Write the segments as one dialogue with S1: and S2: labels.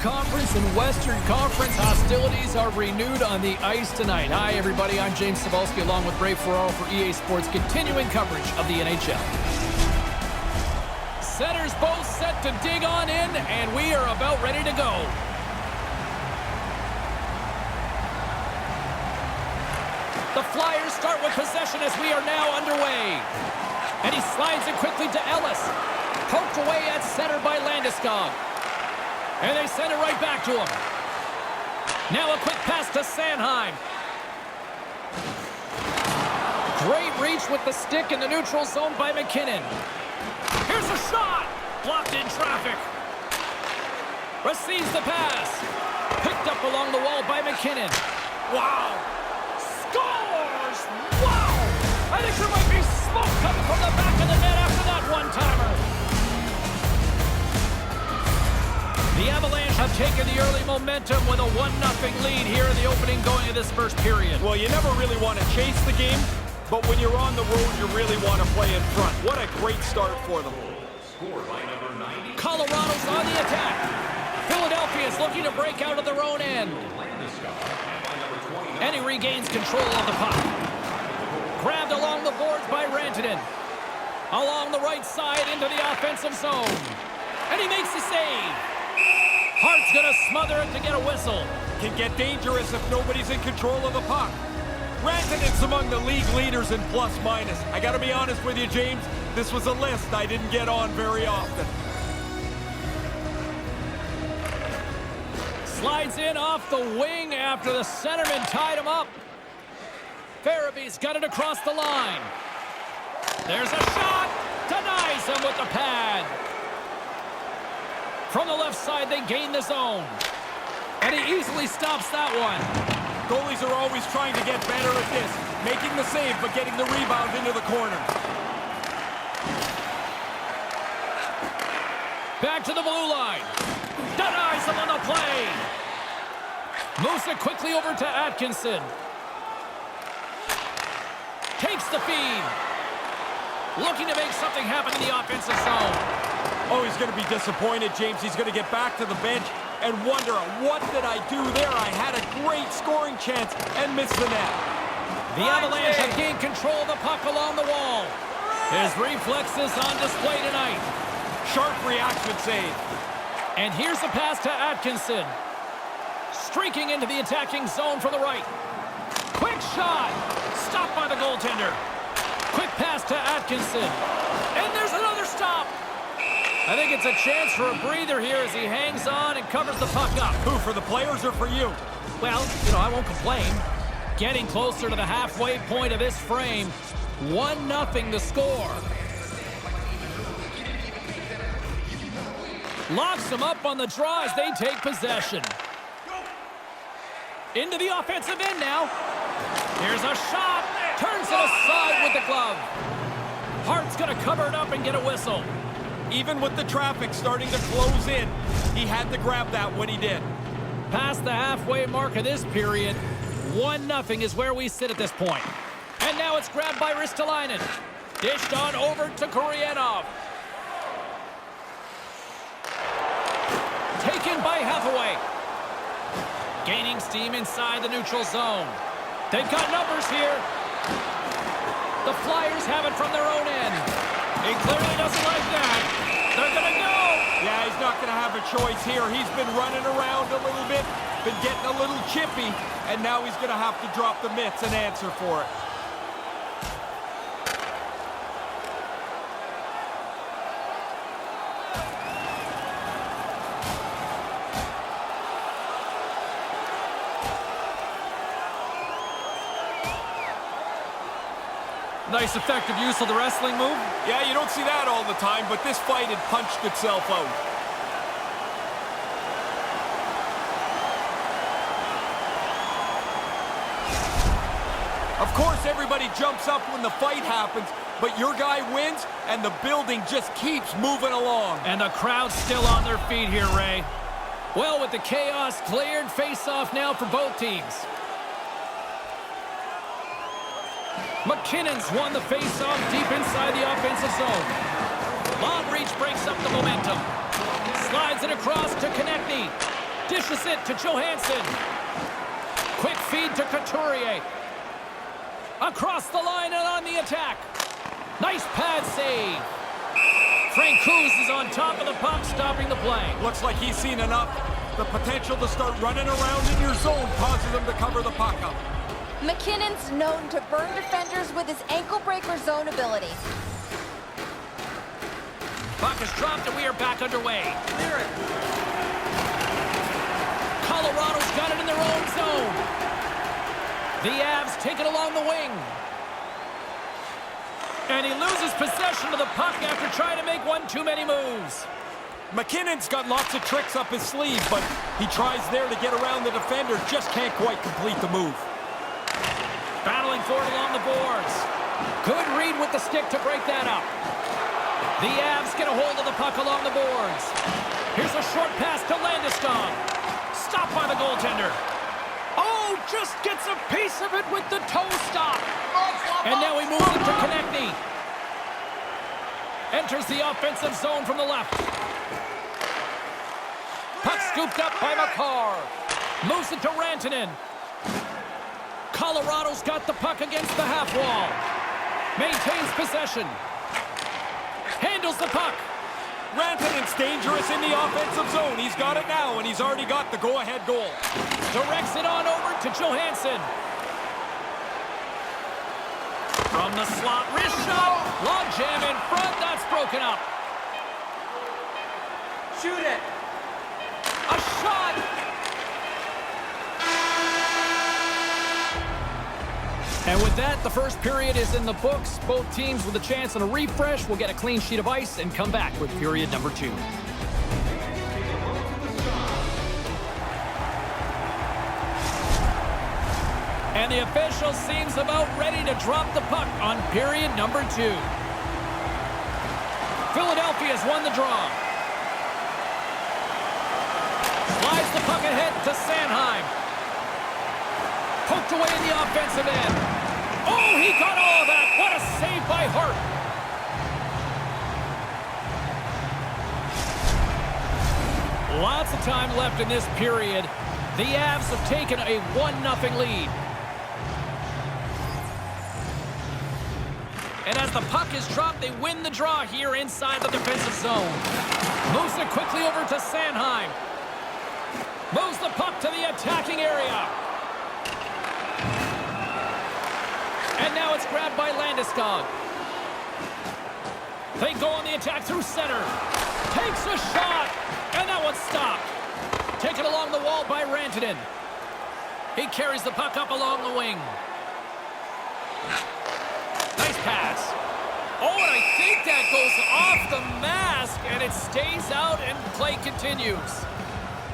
S1: Conference and Western Conference hostilities are renewed on the ice tonight. Hi, everybody. I'm James Cebulski along with Ray Ferraro for EA Sports, continuing coverage of the NHL. Centers both set to dig on in, and we are about ready to go. The Flyers start with possession as we are now underway. And he slides it quickly to Ellis. Poked away at center by Landeskog. And they send it right back to him. Now a quick pass to Sanheim. Great reach with the stick in the neutral zone by McKinnon. Here's a shot. Blocked in traffic. Receives the pass. Picked up along the wall by McKinnon. Wow. Scores! Wow! I think there might be smoke coming from the back of the net after that one-timer. The Avalanche have taken the early momentum with a 1-0 lead here in the opening going of this first period.
S2: Well, you never really want to chase the game, but when you're on the road, you really want to play in front. What a great start for them.
S1: Colorado's on the attack. Philadelphia's looking to break out of their own end. And he regains control of the puck. Grabbed along the boards by Rantanen. Along the right side into the offensive zone. And he makes the save. Hart's going to smother it to get a whistle.
S2: Can get dangerous if nobody's in control of the puck. Rantanen's among the league leaders in plus-minus. I got to be honest with you, James. This was a list I didn't get on very often.
S1: Slides in off the wing after the centerman tied him up. Farabee's got it across the line. There's a shot. Denies him with the pad. From the left side, they gain the zone. And he easily stops that one.
S2: Goalies are always trying to get better at this. Making the save, but getting the rebound into the corner.
S1: Back to the blue line. Denies him on the play. Moves it quickly over to Atkinson. Takes the feed. Looking to make something happen in the offensive zone.
S2: Oh, he's going to be disappointed, James. He's going to get back to the bench and wonder, what did I do there? I had a great scoring chance and missed the net.
S1: The Avalanche have gained control of the puck along the wall. His reflexes on display tonight.
S2: Sharp reaction save.
S1: And here's the pass to Atkinson. Streaking into the attacking zone from the right. Quick shot. Stopped by the goaltender. Quick pass to Atkinson. And there's another stop. I think it's a chance for a breather here as he hangs on and covers the puck up.
S2: Who, for the players or for you?
S1: Well, I won't complain. Getting closer to the halfway point of this frame. 1-0 the score. Locks them up on the draw as they take possession. Into the offensive end now. Here's a shot. Turns it aside with the glove. Hart's going to cover it up and get a whistle.
S2: Even with the traffic starting to close in, he had to grab that when he did.
S1: Past the halfway mark of this period, 1-0 is where we sit at this point. And now it's grabbed by Ristolainen. Dished on over to Koreanov. Taken by Hathaway. Gaining steam inside the neutral zone. They've got numbers here. The Flyers have it from their own end. He clearly doesn't like that. They're going to go.
S2: Yeah, he's not going to have a choice here. He's been running around a little bit, been getting a little chippy, and now he's going to have to drop the mitts and answer for it.
S1: Nice effective use of the wrestling move.
S2: Yeah, you don't see that all the time, but this fight had punched itself out. Of course, everybody jumps up when the fight happens, but your guy wins, and the building just keeps moving along.
S1: And the crowd's still on their feet here, Ray. Well, with the chaos cleared, face-off now for both teams. McKinnon's won the face-off deep inside the offensive zone. Long reach breaks up the momentum. Slides it across to Konechny. Dishes it to Johansson. Quick feed to Couturier. Across the line and on the attack. Nice pad save. Frank Cruz is on top of the puck, stopping the play.
S2: Looks like he's seen enough. The potential to start running around in your zone causes him to cover the puck up.
S3: McKinnon's known to burn defenders with his ankle breaker zone ability.
S1: Puck is dropped and we are back underway. Colorado's got it in their own zone. The Avs take it along the wing. And he loses possession of the puck after trying to make one too many moves.
S2: McKinnon's got lots of tricks up his sleeve, but he tries there to get around the defender, just can't quite complete the move.
S1: Battling for it along the boards. Good read with the stick to break that up. The Avs get a hold of the puck along the boards. Here's a short pass to Landeskog. Stopped by the goaltender. Oh, just gets a piece of it with the toe stop. And now he moves it to Konechny. Enters the offensive zone from the left. Puck scooped up by Makar. Moves it to Rantanen. Colorado's got the puck against the half wall. Maintains possession. Handles the puck.
S2: Rantanen's dangerous in the offensive zone. He's got it now, and he's already got the go-ahead goal.
S1: Directs it on over to Johansson. From the slot, wrist shot. Log jam in front. That's broken up.
S4: Shoot it.
S1: A shot. And with that, the first period is in the books. Both teams with a chance on a refresh will get a clean sheet of ice and come back with period number 2. And the official seems about ready to drop the puck on period number 2. Philadelphia's won the draw. Slides the puck ahead to Sanheim. Poked away in the offensive end. Oh, he got all of that. What a save by Hart. Lots of time left in this period. The Avs have taken a 1-0 lead. And as the puck is dropped, they win the draw here inside the defensive zone. Moves it quickly over to Sanheim. Moves the puck to the attacking area. And now it's grabbed by Landeskog. They go on the attack through center. Takes a shot. And that one's stopped. Taken along the wall by Rantanen. He carries the puck up along the wing. Nice pass. Oh, and I think that goes off the mask, and it stays out, and play continues.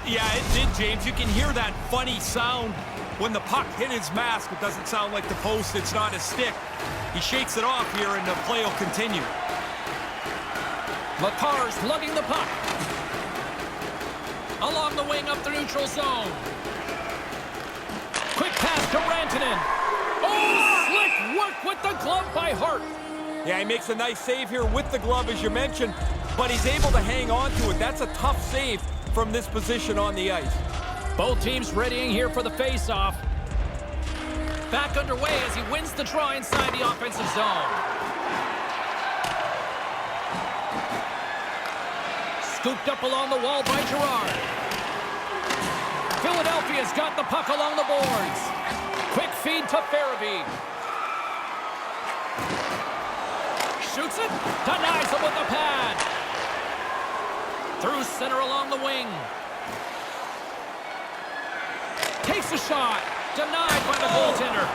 S2: Yeah, it did, James. You can hear that funny sound when the puck hit his mask. It doesn't sound like the post. It's not his stick. He shakes it off here, and the play will continue.
S1: Makar's lugging the puck. Along the wing up the neutral zone. Quick pass to Rantanen. Oh, slick work with the glove by Hart.
S2: Yeah, he makes a nice save here with the glove, as you mentioned, but he's able to hang on to it. That's a tough save from this position on the ice.
S1: Both teams readying here for the face-off. Back underway as he wins the draw inside the offensive zone. Scooped up along the wall by Girard. Philadelphia's got the puck along the boards. Quick feed to Farabee. Shoots it. Denies him with the pad. Through center along the wing. Takes a shot. Denied by the goaltender.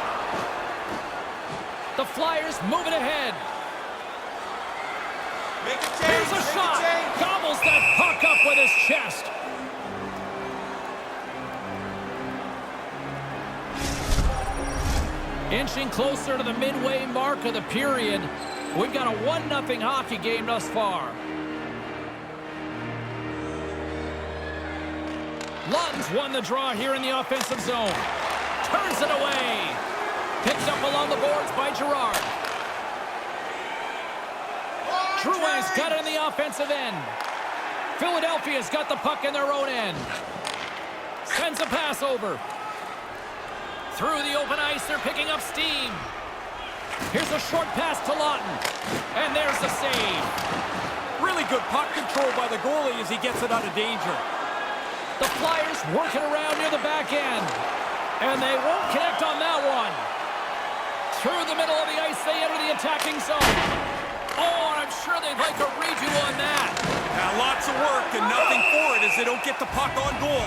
S1: The Flyers move it ahead.
S4: Make a change.
S1: Here's a shot. Gobbles that puck up with his chest. Inching closer to the midway mark of the period. We've got a 1-0 hockey game thus far. Lutton's won the draw here in the offensive zone. Turns it away. Picked up along the boards by Girard. Drouin's got it in the offensive end. Philadelphia's got the puck in their own end. a pass over. Through the open ice, they're picking up steam. Here's a short pass to Lawton. And there's the save.
S2: Really good puck control by the goalie as he gets it out of danger.
S1: The Flyers working around near the back end. And they won't connect on that one. Through the middle of the ice, they enter the attacking zone. Oh, and I'm sure they'd like a redo on that.
S2: Now, lots of work and nothing for it as they don't get the puck on goal.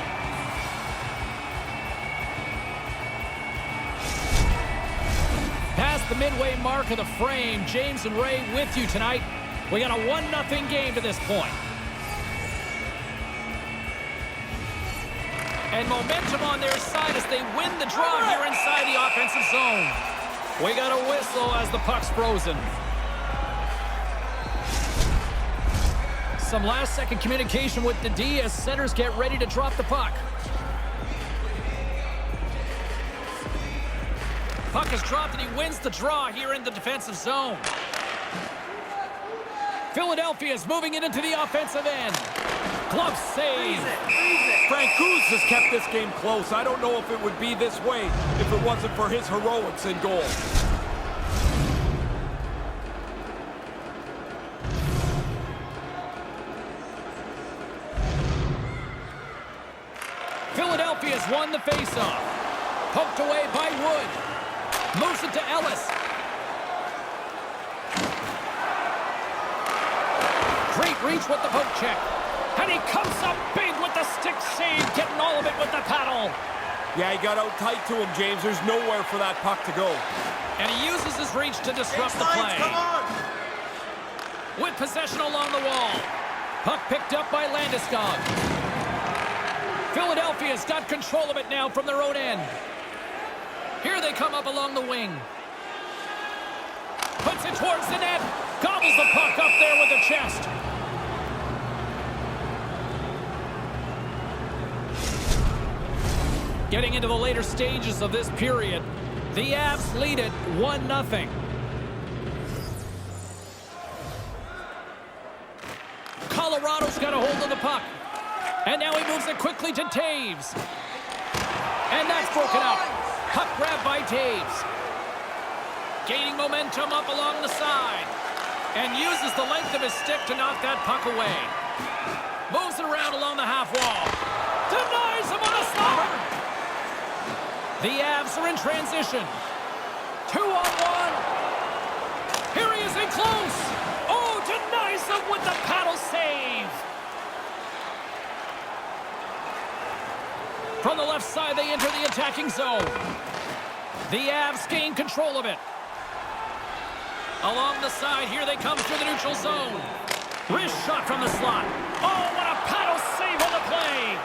S1: Past the midway mark of the frame, James and Ray with you tonight. We got a 1-0 game to this point. And momentum on their side as they win the draw here inside the offensive zone. We got a whistle as the puck's frozen. Some last-second communication with the D as centers get ready to drop the puck. Puck is dropped and he wins the draw here in the defensive zone. Philadelphia is moving it into the offensive end. Glove save.
S2: Francouz has kept this game close. I don't know if it would be this way if it wasn't for his heroics in goal.
S1: Philadelphia's won the faceoff. Poked away by Wood. Moves it to Ellis. Great reach with the poke check. And he comes up big with the stick save, getting all of it with the paddle.
S2: Yeah, he got out tight to him, James. There's nowhere for that puck to go.
S1: And he uses his reach to disrupt the play.
S2: Come on!
S1: With possession along the wall. Puck picked up by Landeskog. Philadelphia's got control of it now from their own end. Here they come up along the wing. Puts it towards the net. Gobbles the puck up there with the chest. Getting into the later stages of this period, the Avs lead it 1-0. Colorado's got a hold of the puck. And now he moves it quickly to Taves. And that's broken up. Puck grab by Taves. Gaining momentum up along the side. And uses the length of his stick to knock that puck away. Moves it around along the half wall. Denies him on a slapper. The Avs are in transition. 2-on-1. Here he is in close. Oh, denies him with the paddle save. From the left side, they enter the attacking zone. The Avs gain control of it. Along the side, here they come through the neutral zone. Wrist shot from the slot. Oh, what a paddle save on the play.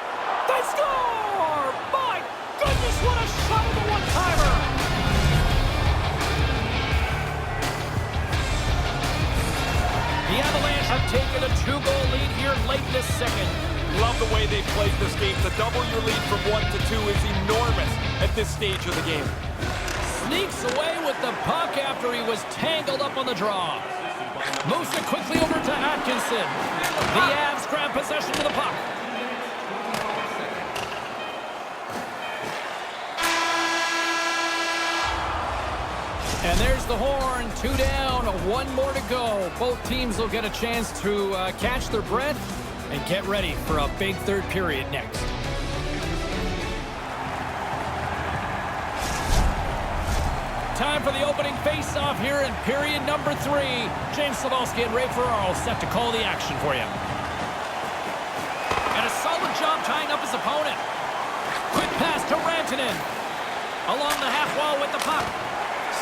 S1: They score! My goodness, what a shot of the one-timer. The Avalanche have taken a 2-goal lead here late this second.
S2: Love the way they played this game. To double your lead from 1 to 2 is enormous at this stage of the game.
S1: Sneaks away with the puck after he was tangled up on the draw. Moves it quickly over to Atkinson. The Avs grab possession of the puck. And there's the horn. 2 down, 1 more to go. Both teams will get a chance to catch their breath and get ready for a big third period next. Time for the opening face-off here in period number 3. James Slavoski and Ray Ferraro set to call the action for you. And a solid job tying up his opponent. Quick pass to Rantanen. Along the half wall with the puck.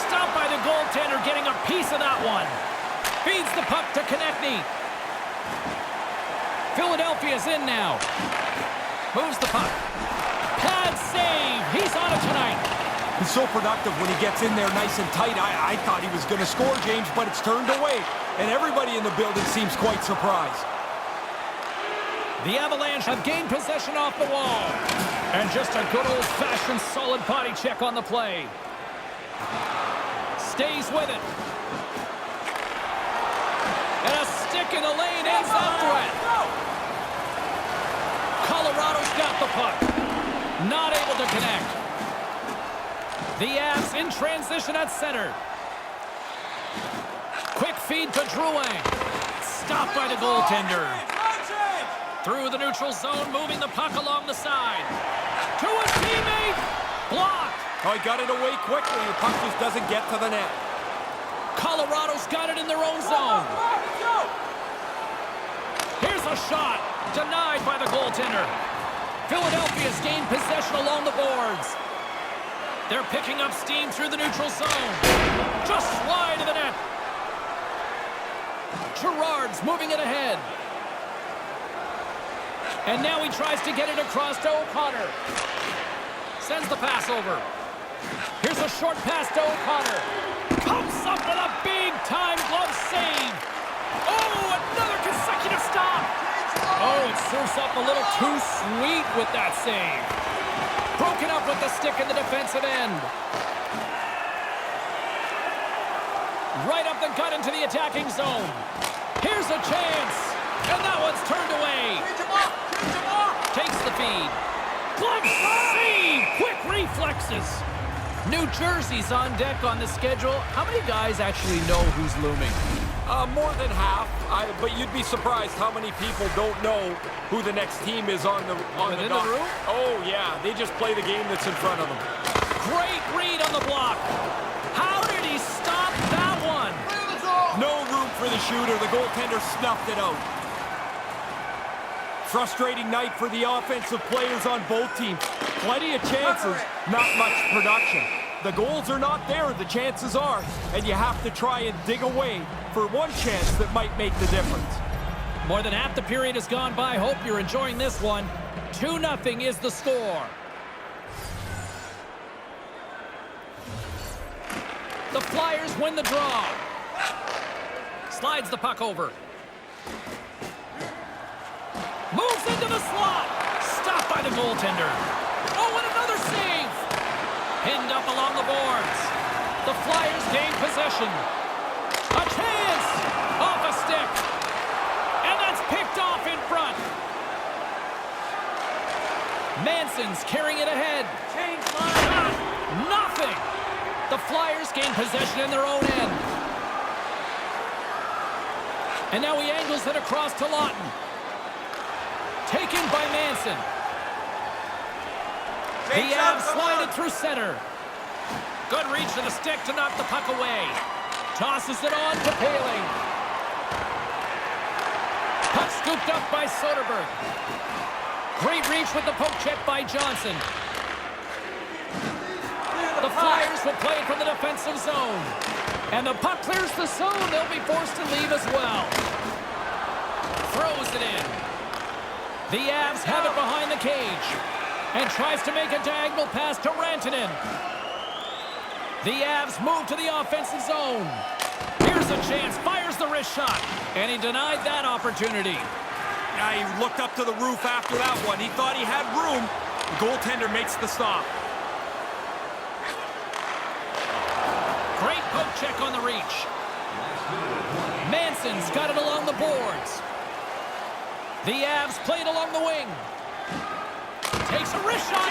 S1: Stopped by the goaltender, getting a piece of that one. Feeds the puck to Konechny. Philadelphia's in now. Moves the puck. Pad save. He's on it tonight.
S2: He's so productive when he gets in there nice and tight. I thought he was going to score, James, but it's turned away. And everybody in the building seems quite surprised.
S1: The Avalanche have gained possession off the wall. And just a good old-fashioned solid body check on the play. Stays with it. And a stick in the lane ends that threat. Colorado's got the puck. Not The Avs in transition at center. Quick feed to Drouin. Stopped by the goaltender. Through the neutral zone, moving the puck along the side. To a teammate. Blocked.
S2: Oh, he got it away quickly. The puck just doesn't get to the net.
S1: Colorado's got it in their own zone. Here's a shot. Denied by the goaltender. Philadelphia's gained possession along the boards. They're picking up steam through the neutral zone. Just wide of the net. Girard's moving it ahead. And now he tries to get it across to O'Connor. Sends the pass over. Here's a short pass to O'Connor. Pumps up with a big-time glove save. Oh, another consecutive stop. Oh, it serves up a little too sweet with that save. Broken up with the stick in the defensive end. Right up the gut into the attacking zone. Here's a chance. And that one's turned away. Takes the feed. Glove save. Quick reflexes. New Jersey's on deck on the schedule. How many guys actually know who's looming?
S2: More than half. But you'd be surprised how many people don't know who the next team is on the dock.
S1: Room?
S2: Oh, yeah. They just play the game that's in front of them.
S1: Great read on the block. How did he stop that one?
S2: No room for the shooter. The goaltender snuffed it out. Frustrating night for the offensive players on both teams. Plenty of chances, not much production. The goals are not there, the chances are, and you have to try and dig away for one chance that might make the difference.
S1: More than half the period has gone by. Hope you're enjoying this one. 2-0 is the score. The Flyers win the draw. Slides the puck over. Moves into the slot. Stopped by the goaltender. Oh, and another save. Pinned up along the boards. The Flyers gain possession. A chance. Off a stick. And that's picked off in front. Manson's carrying it ahead. Shot. Nothing. The Flyers gain possession in their own end. And now he angles it across to Lawton. Taken by Manson. The Avs slide it through center. Good reach to the stick to knock the puck away. Tosses it on to Paling. Puck scooped up by Soderberg. Great reach with the poke check by Johnson. The Flyers will play it from the defensive zone. And the puck clears the zone. They'll be forced to leave as well. Throws it in. The Avs have it behind the cage and tries to make a diagonal pass to Rantanen. The Avs move to the offensive zone. Here's a chance, fires the wrist shot, and he denied that opportunity.
S2: Yeah, he looked up to the roof after that one. He thought he had room. The goaltender makes the stop.
S1: Great poke check on the reach. Manson's got it along the boards. The Avs played along the wing. Takes a wrist shot.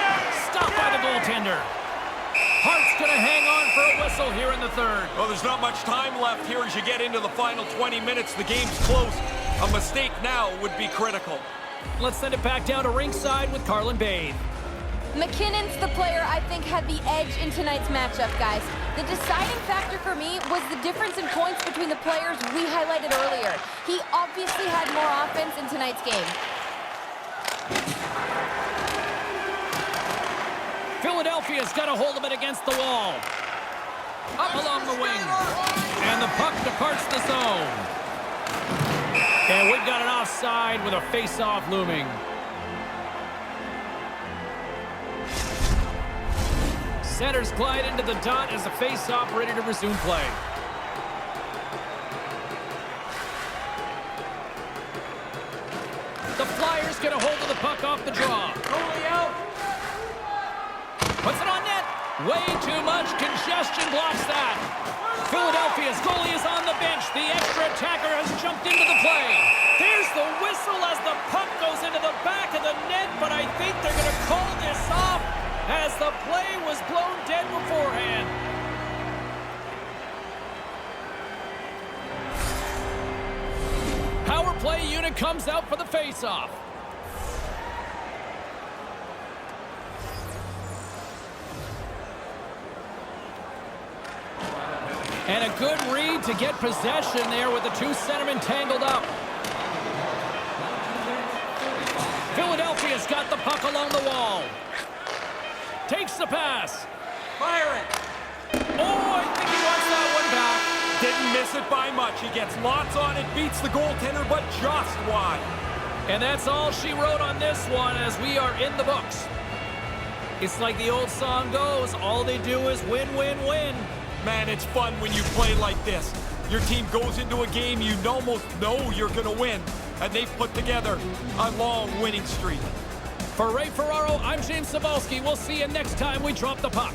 S1: Stopped by the goaltender. Hart's going to hang on for a whistle here in the third.
S2: Well, there's not much time left here as you get into the final 20 minutes. The game's close. A mistake now would be critical.
S1: Let's send it back down to ringside with Carlin Bade.
S3: McKinnon's the player I think had the edge in tonight's matchup, guys. The deciding factor for me was the difference in points between the players we highlighted earlier. He obviously had more offense in tonight's game.
S1: Philadelphia's got a hold of it against the wall. Up along the wing. And the puck departs the zone. And we've got an offside with a face-off looming. Centers glide into the dot as the face-off ready to resume play. The Flyers get a hold of the puck off the draw. Goalie out. Puts it on net. Way too much congestion blocks that. Philadelphia's goalie is on the bench. The extra attacker has jumped into the play. There's the whistle as the puck goes into the back of the net, but I think they're going to call this off as the play was blown dead beforehand. opponent comes out for the face-off. And a good read to get possession there with the two centermen tangled up. Philadelphia's got the puck along the wall. Takes the pass.
S4: Fire it.
S1: Oh, I think he wants that one back.
S2: Didn't miss it by much. He gets lots on it, beats the goaltender, but just wide.
S1: And that's all she wrote on this one as we are in the books. It's like the old song goes, all they do is win, win, win.
S2: Man, it's fun when you play like this. Your team goes into a game you almost know you're going to win, and they've put together a long winning streak.
S1: For Ray Ferraro, I'm James Cybulski. We'll see you next time we drop the puck.